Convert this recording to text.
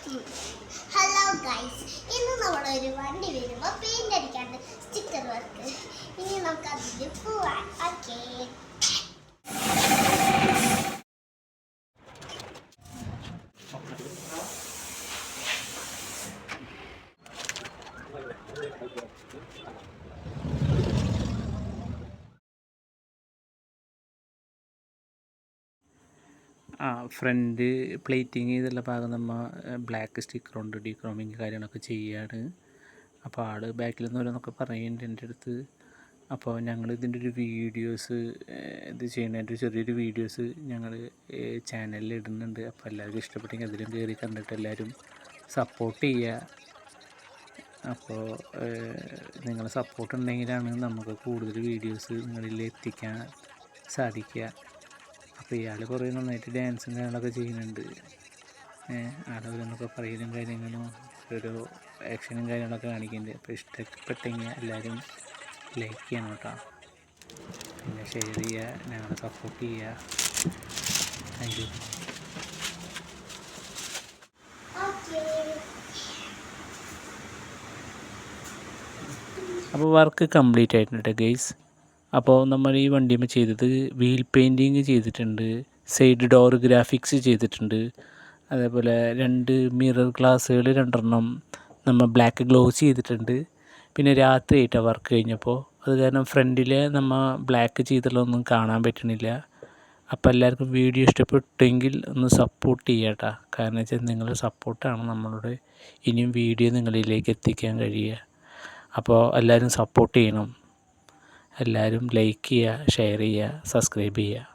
Hello guys, ഇന്ന് നമ്മളൊരു വണ്ടി വരുമ്പോൾ പെയിന്റ് അടിക്കാണ്ട് സ്റ്റിക്കർ വർക്ക്. ഇനി നമുക്ക് അതിൽ പോവാം. ഓക്കേ. ഫ്രണ്ട് പ്ലേറ്റിങ് ചെയ്തുള്ള ഭാഗം നമ്മൾ ബ്ലാക്ക് സ്റ്റിക്കർ കൊണ്ട് ഡീക്രോമിങ് കാര്യങ്ങളൊക്കെ ചെയ്യാണ്. അപ്പോൾ ആൾ ബാക്കിൽ നിന്ന് ഓരോന്നൊക്കെ പറയുന്നുണ്ട് എൻ്റെ അടുത്ത്. അപ്പോൾ ഞങ്ങൾ ഇതിൻ്റെ ഒരു വീഡിയോസ് ഇത് ചെയ്യുന്നതിൻ്റെ ചെറിയൊരു വീഡിയോസ് ഞങ്ങൾ ചാനലിൽ ഇടുന്നുണ്ട്. അപ്പോൾ എല്ലാവർക്കും ഇഷ്ടപ്പെട്ടെങ്കിൽ അതിലും കയറി കണ്ടിട്ട് എല്ലാവരും സപ്പോർട്ട് ചെയ്യുക. അപ്പോൾ നിങ്ങളെ സപ്പോർട്ട് ഉണ്ടെങ്കിലാണ് നമുക്ക് കൂടുതൽ വീഡിയോസ് നിങ്ങളിൽ എത്തിക്കാൻ സാധിക്കുക. അപ്പോൾ ഇയാൾ കുറേ നന്നായിട്ട് ഡാൻസും കാര്യങ്ങളൊക്കെ ചെയ്യുന്നുണ്ട്. ആളവരെന്നൊക്കെ പറയലും കാര്യങ്ങളും ഓരോ ആക്ഷനും കാര്യങ്ങളൊക്കെ കാണിക്കുന്നുണ്ട്. അപ്പോൾ ഇഷ്ടപ്പെട്ടെങ്കിൽ എല്ലാവരും ലൈക്ക് ചെയ്യണം കേട്ടോ, പിന്നെ ഷെയർ ചെയ്യുക, ഞങ്ങളെ സപ്പോർട്ട് ചെയ്യുക. Thank you. അപ്പോൾ വർക്ക് കംപ്ലീറ്റ് ആയിട്ടുണ്ട് ഗൈസ്. അപ്പോൾ നമ്മൾ ഈ വണ്ടിയിൽ ചെയ്തത് വീൽ പെയിൻറ്റിങ് ചെയ്തിട്ടുണ്ട്, സൈഡ് ഡോർ ഗ്രാഫിക്സ് ചെയ്തിട്ടുണ്ട്, അതേപോലെ 2 മിറർ ഗ്ലാസ്സുകൾ 2 നമ്മൾ ബ്ലാക്ക് ഗ്ലോസ് ചെയ്തിട്ടുണ്ട്. പിന്നെ രാത്രിയായിട്ടാണ് വർക്ക് കഴിഞ്ഞപ്പോൾ, അത് കാരണം ഫ്രണ്ടിൽ നമ്മൾ ബ്ലാക്ക് ചെയ്തിട്ടുള്ളതൊന്നും കാണാൻ പറ്റണില്ല. അപ്പോൾ എല്ലാവർക്കും വീഡിയോ ഇഷ്ടപ്പെട്ടെങ്കിൽ ഒന്ന് സപ്പോർട്ട് ചെയ്യാം കേട്ടോ. കാരണം വെച്ചാൽ നിങ്ങളുടെ സപ്പോർട്ടാണ് നമ്മളോട് ഇനിയും വീഡിയോ നിങ്ങളിലേക്ക് എത്തിക്കാൻ കഴിയുക. അപ്പോൾ എല്ലാവരും സപ്പോർട്ട് ചെയ്യണം. എല്ലാവരും ലൈക്ക് ചെയ്യുക, ഷെയർ ചെയ്യുക, സബ്സ്ക്രൈബ് ചെയ്യുക.